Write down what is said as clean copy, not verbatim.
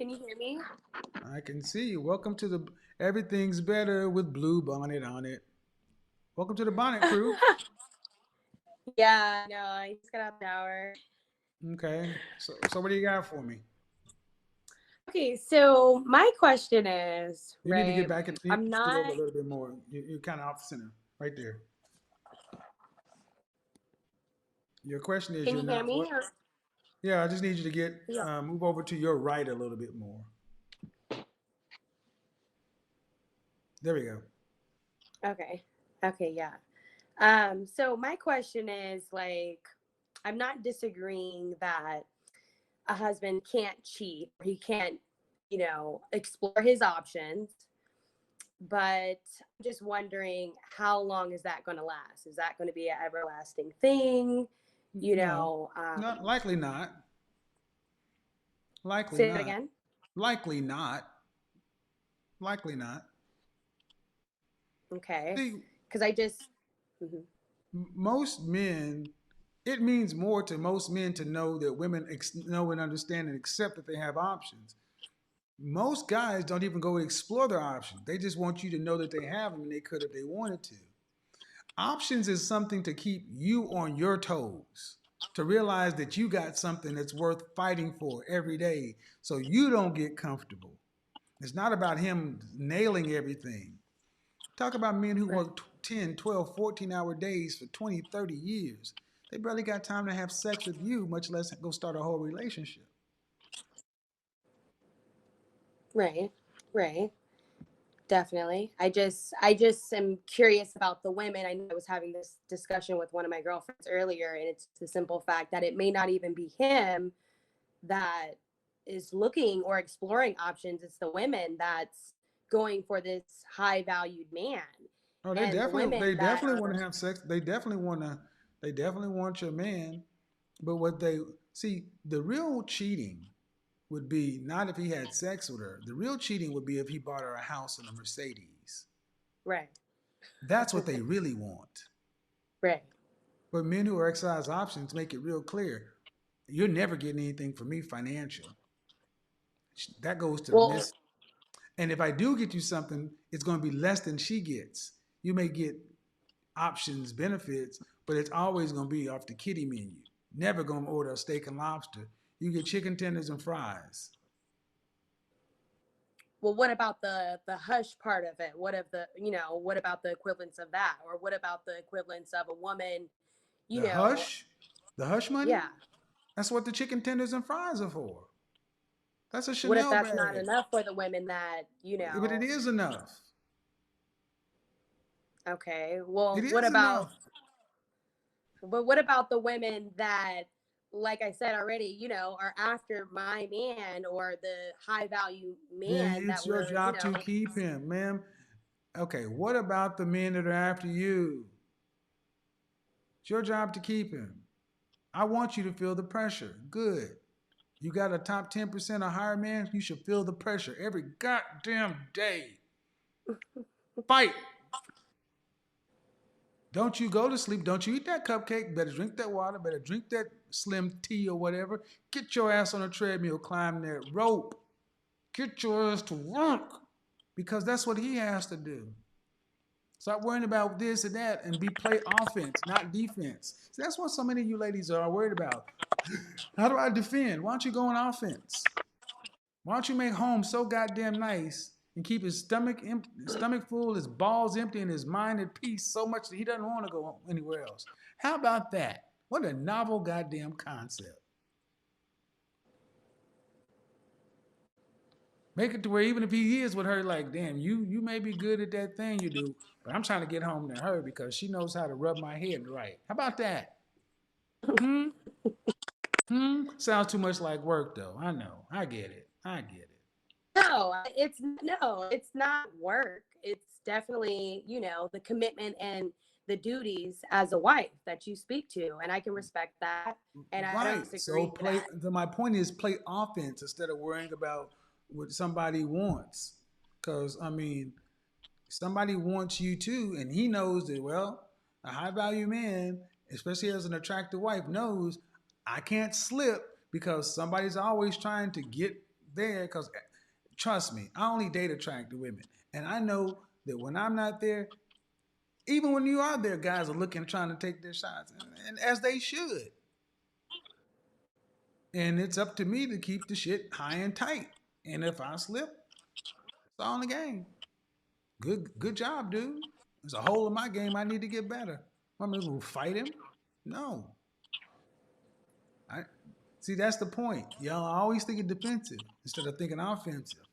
Can you hear me? I can see you. Welcome to the Everything's Better with Blue Bonnet on it. Welcome to the Bonnet Crew. Yeah, no, I just got out of the shower. Okay. So what do you got for me? Okay, so my question is, You need to get right? back and you need I'm to scoot over not. a little bit more. You're kind of off center right there. Your question is Can you're you hear not me? what? Yeah, I just need you to get Yeah. move over to your right a little bit more. There we go. Okay. Okay. Yeah. So my question is like, I'm not disagreeing that a husband can't cheat or he can't, explore his options, but I'm just wondering how long is that going to last? Is that going to be an everlasting thing? You No, know, not likely not. Likely say it not. again. Likely not. Likely not. Okay. See, Because I just, mhm. most men, it means more to most men to know that women know and understand and accept that they have options. Most guys don't even go explore their options. They just want you to know that they have them and they could if they wanted to. Options is something to keep you on your toes, to realize that you got something that's worth fighting for every day so you don't get comfortable. It's not about him nailing everything. Talk about men who Right. work 10, 12, 14-hour days for 20, 30 years. They barely got time to have sex with you, much less go start a whole relationship. Right. Right. Definitely. I just am curious about the women. I know I was having this discussion with one of my girlfriends earlier, and it's the simple fact that it may not even be him that is looking or exploring options. It's the women that's going for this high valued man. Oh, they And the definitely women they that definitely want are to have sex. They definitely want your man. But what they see, the real cheating would be not if he had sex with her. The real cheating would be if he bought her a house and a Mercedes. right, That's what they really want. right. But men who exercise options make it real clear. You're never getting anything from me financial. That goes to Well, Miss. And if I do get you something, it's going to be less than she gets. You may get options, benefits, but it's always going to be off the kiddie menu. Never going to order a steak and lobster. You get chicken tenders and fries. well, what about the hush part of it? What of the what about the equivalence of that, or what about the equivalence of a woman? You The know, hush, the hush money, yeah. that's what the chicken tenders and fries are for. That's a What if Chanel that's not bag. enough for the women that But it is enough. Okay, It well, is enough. what about the women that, like I said already, are after my man or the high value Then man it's that your we're, job to keep him, ma'am. Okay, what about the men that are after you? It's your job to keep him. I want you to feel the pressure. Good. You got a top 10% or higher man, you should feel the pressure every goddamn day. Fight. Don't you go to sleep. Don't you eat that cupcake. Better drink that water. Better drink that slim tea or whatever. Get your ass on a treadmill, climb that rope. Get your ass to work because that's what he has to do. Stop worrying about this and that and be play offense, not defense. See, that's what so many of you ladies are worried about. How do I defend? Why don't you go on offense? Why don't you make home so goddamn nice and keep his stomach full, his balls empty, and his mind at peace so much that he doesn't want to go anywhere else? How about that? What a novel goddamn concept. Make it to where even if he is with her, like, damn, you may be good at that thing you do, but I'm trying to get home to her because she knows how to rub my head right. How about that? Hmm? Hmm? Sounds too much like work though. I know. I get it. I get it. it's not work. It's definitely, the commitment and the duties as a wife that you speak to, and I can respect that, and I don't Right. So disagree play. that. My point is play offense instead of worrying about what somebody wants. Because I mean, somebody wants you too, and he knows that. Well, a high value man, especially as an attractive wife, knows I can't slip because somebody's always trying to there because trust me, I only date attractive women, and I know that when I'm not there, even when you are there, guys are looking, trying to take their shots, and as they should. And it's up to me to keep the shit high and tight. And if I slip, it's all in the game. Good job, dude. There's a hole in my game. I need to get better. I'm gonna fight him. No, I see. That's the point. Y'all always thinking defensive instead of thinking offensive.